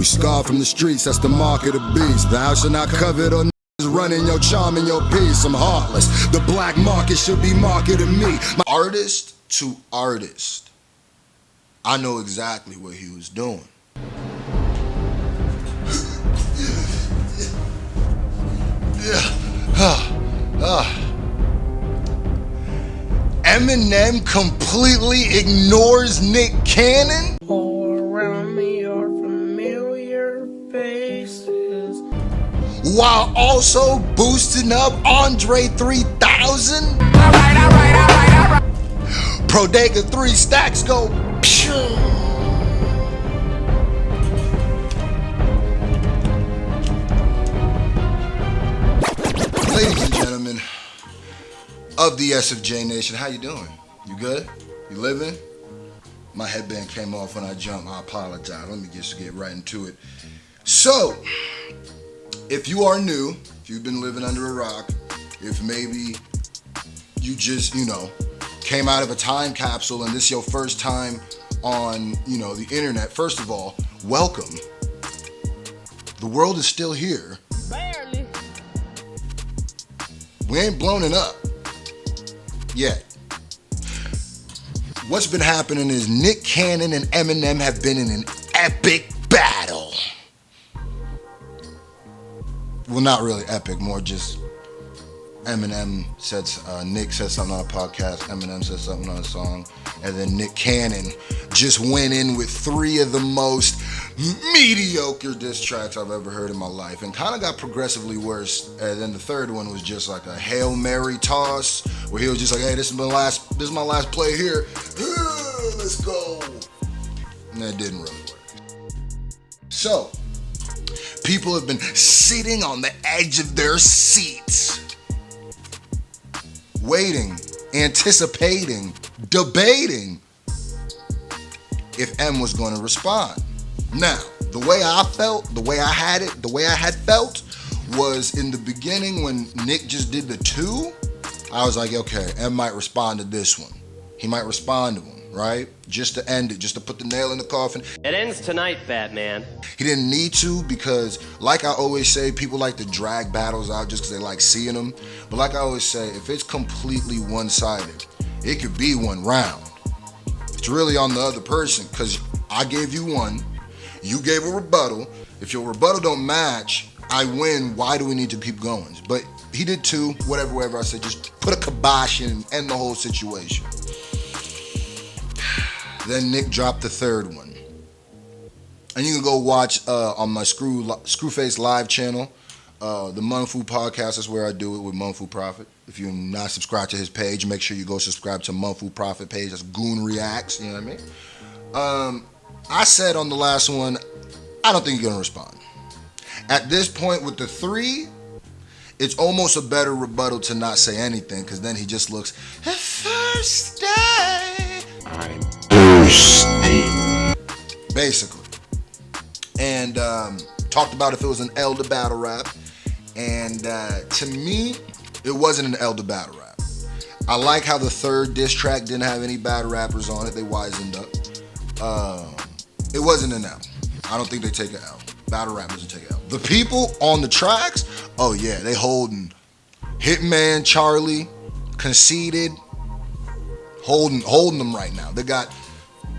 We scar from the streets, that's the mark of the beast. Thou shalt not covet or running your charm and your peace. I'm heartless. The black market should be marketing me. Artist to artist, I know exactly what he was doing. Eminem completely ignores Nick Cannon? All around me are familiar faces, while also boosting up Andre 3000? Alright. Prodega 3 stacks go phew. Ladies and gentlemen of the SFJ Nation, how you doing? You good? You living? My headband came off when I jumped. I apologize. Let me just get right into it. So, if you are new, if you've been living under a rock, if maybe you just, came out of a time capsule and this is your first time on, the internet, first of all, welcome. The world is still here. Barely. We ain't blown it up yet. What's been happening is Nick Cannon and Eminem have been in an epic battle. Well, not really epic, more just Eminem said, Nick said something on a podcast, Eminem said something on a song, and then Nick Cannon just went in with 3 of the most mediocre diss tracks I've ever heard in my life, and kind of got progressively worse. And then the third one was just like a Hail Mary toss, where he was just like, hey, this is my last play here, let's go. And that didn't really work. So, people have been sitting on the edge of their seats, waiting, anticipating, debating if M was going to respond. Now, the way I felt, the way I had felt was in the beginning when Nick just did the 2, I was like, okay, M might respond to this one. He might respond to him, right? Just to end it, just to put the nail in the coffin. It ends tonight, Batman. He didn't need to, because like I always say, people like to drag battles out just because they like seeing them. But like I always say, if it's completely one-sided, it could be 1 round. It's really on the other person, because I gave you 1, you gave a rebuttal. If your rebuttal don't match, I win. Why do we need to keep going? But he did 2, whatever. I said, just put a kibosh in and end the whole situation. Then Nick dropped the 3rd one. And you can go watch on my Screwface Live channel, the Munfu podcast. That's where I do it with Munfu Prophet. If you're not subscribed to his page, make sure you go subscribe to Munfu Prophet page. That's Goon Reacts, you know what I mean? I said on the last one, I don't think he's going to respond. At this point with the 3, it's almost a better rebuttal to not say anything, because then he just looks, the first day I'm thirsty, basically. And talked about if it was an elder battle rap. And to me, it wasn't an elder battle rap. I like how the 3rd diss track didn't have any battle rappers on it. They wisened up. It wasn't an L. I don't think they take an L. Battle rap doesn't take an L. The people on the tracks, oh yeah, they holding Hitman, Charlie, Conceited, holding them right now. They got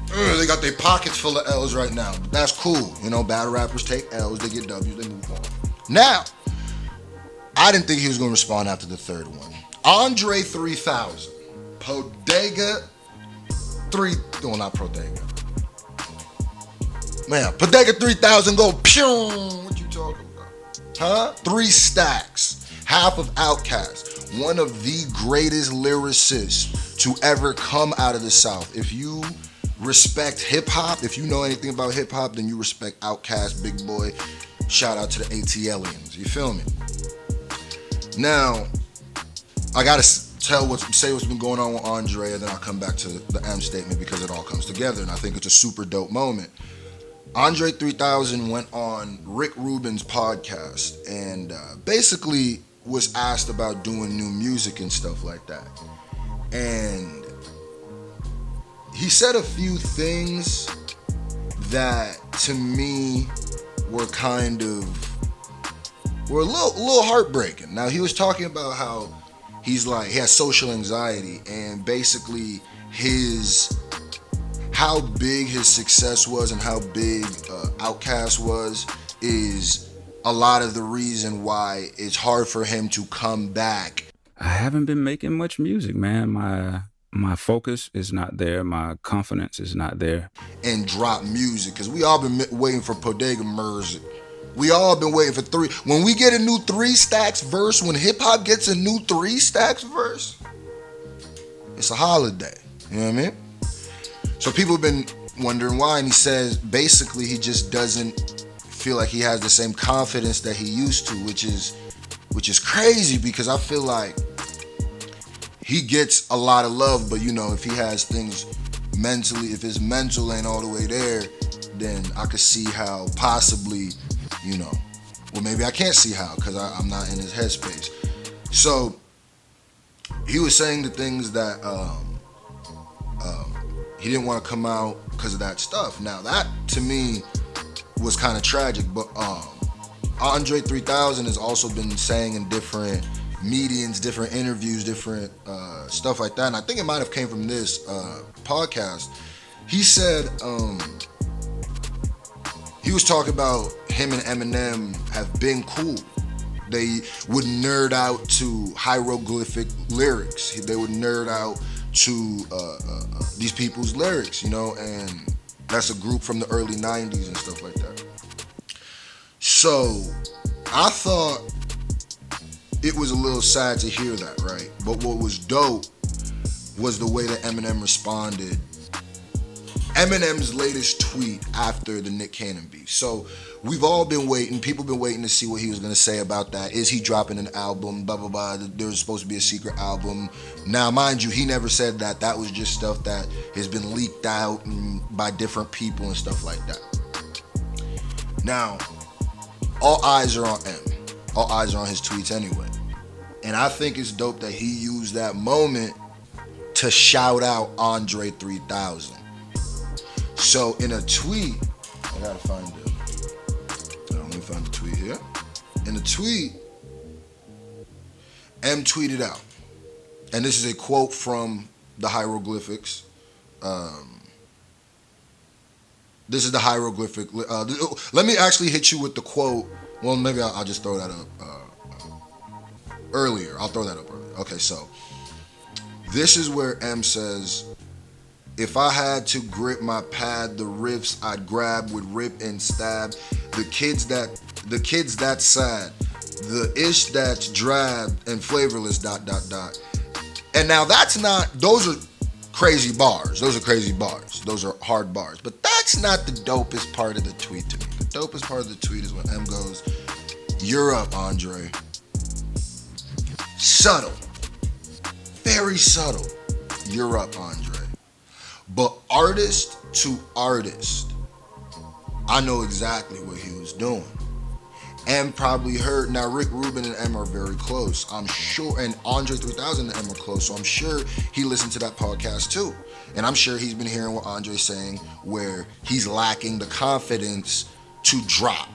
their pockets full of L's right now. But that's cool. Battle rappers take L's, they get W's, they move on. Now, I didn't think he was going to respond after the 3rd one. Andre 3000, Prodega 3, well, not Prodega. Man, Prodega 3000 go pew. What you talking about? Huh? 3 stacks, half of Outkast, one of the greatest lyricists to ever come out of the South. If you respect hip-hop, if you know anything about hip-hop, then you respect Outkast, Big Boy. Shout out to the ATLians. You feel me? Now, I gotta say what's been going on with Andre, and then I'll come back to the M statement, because it all comes together, and I think it's a super dope moment. Andre 3000 went on Rick Rubin's podcast and basically was asked about doing new music and stuff like that. And he said a few things that, to me, were were a little heartbreaking. Now he was talking about how he has social anxiety, and basically how big his success was and how big Outkast was is a lot of the reason why it's hard for him to come back. I haven't been making much music, man. My focus is not there. My confidence is not there. And drop music, because we all been waiting for Bodega Music. We all been waiting for three. When we get a new 3 Stacks verse, when hip hop gets a new 3 Stacks verse, it's a holiday. You know what I mean? So people have been wondering why, and he says basically he just doesn't feel like he has the same confidence that he used to, which is crazy, because I feel like he gets a lot of love, but if he has things mentally, if his mental ain't all the way there, then I could see how possibly, well, maybe I can't see how, because I'm not in his headspace. So he was saying the things that he didn't want to come out because of that stuff. Now that to me was kind of tragic, but Andre 3000 has also been saying in different meetings, different interviews, different stuff like that, and I think it might have came from this podcast. He said he was talking about him and Eminem have been cool. They would nerd out to hieroglyphic lyrics. They would nerd out to these people's lyrics, and that's a group from the early 90s and stuff like that. So I thought it was a little sad to hear that, right? But what was dope was the way that Eminem responded. Eminem's latest tweet after the Nick Cannon beef. So we've all been waiting. People been waiting to see what he was going to say about that. Is he dropping an album? Blah, blah, blah. There's supposed to be a secret album. Now, mind you, he never said that. That was just stuff that has been leaked out by different people and stuff like that. Now, all eyes are on M. All eyes are on his tweets anyway. And I think it's dope that he used that moment to shout out Andre 3000. So in a tweet, I gotta find it. Let me find the tweet here. In the tweet, M tweeted out, and this is a quote from the hieroglyphics. This is the hieroglyphic. Let me actually hit you with the quote. Well, maybe I'll just throw that up earlier. I'll throw that up earlier. Okay, so this is where M says, if I had to grip my pad, the riffs I'd grab would rip and stab. The kids that sad, the ish that's drab and flavorless. ... And now that's not. Those are crazy bars. Those are crazy bars. Those are hard bars. But that's not the dopest part of the tweet to me. The dopest part of the tweet is when M goes, "You're up, Andre." Subtle, very subtle. You're up, Andre. But artist to artist, I know exactly what he was doing. M probably heard. Now, Rick Rubin and M are very close, I'm sure, and Andre 3000 and M are close, so I'm sure he listened to that podcast too. And I'm sure he's been hearing what Andre's saying, where he's lacking the confidence to drop,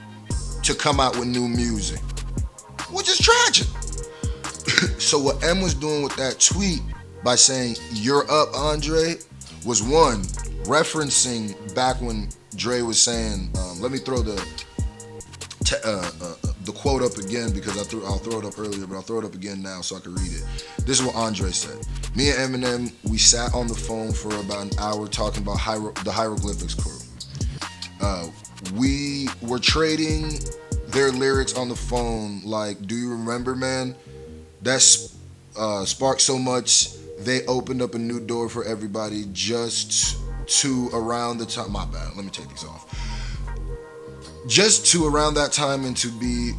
to come out with new music, which is tragic. So what M was doing with that tweet by saying, "You're up, Andre," was one, referencing back when Dre was saying, let me throw the quote up again, because I'll throw it up earlier, but I'll throw it up again now so I can read it. This is what Andre said. "Me and Eminem, we sat on the phone for about an hour talking about the hieroglyphics crew. We were trading their lyrics on the phone like, do you remember, man? That sparked so much. They opened up a new door for everybody just to around the time." My bad, let me take these off. "Just to around that time and to be ...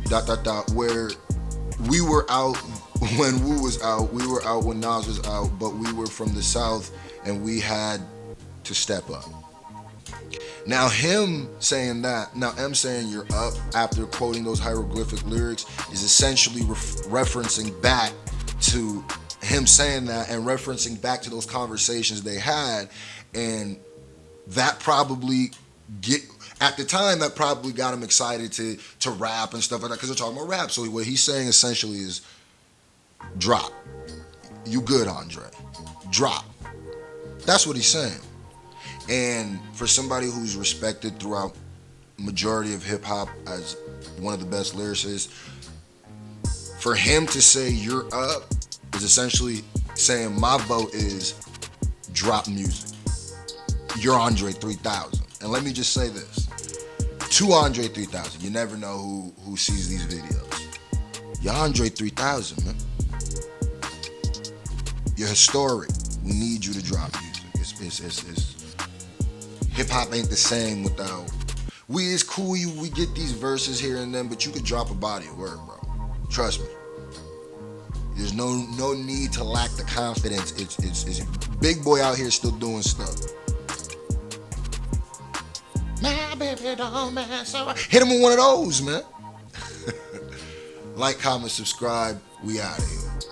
where we were out when Wu was out, we were out when Nas was out, but we were from the South and we had to step up." Now him saying that, now M saying "you're up" after quoting those hieroglyphic lyrics is essentially referencing back to him saying that and referencing back to those conversations they had, and that probably At the time, that probably got him excited to rap and stuff like that because they're talking about rap. So what he's saying essentially is, drop. You good, Andre? Drop. That's what he's saying. And for somebody who's respected throughout majority of hip hop as one of the best lyricists, for him to say you're up is essentially saying my vote is drop music. You're Andre 3000. And let me just say this. To Andre 3000, you never know who sees these videos. You're Andre 3000, man. You're historic. We need you to drop music. It's hip hop ain't the same without. It's cool. We get these verses here and then, but you could drop a body of work, bro. Trust me. There's no need to lack the confidence. It's big boy out here still doing stuff. My baby don't mess so. Hit him with one of those, man. Like, comment, subscribe. We out of here.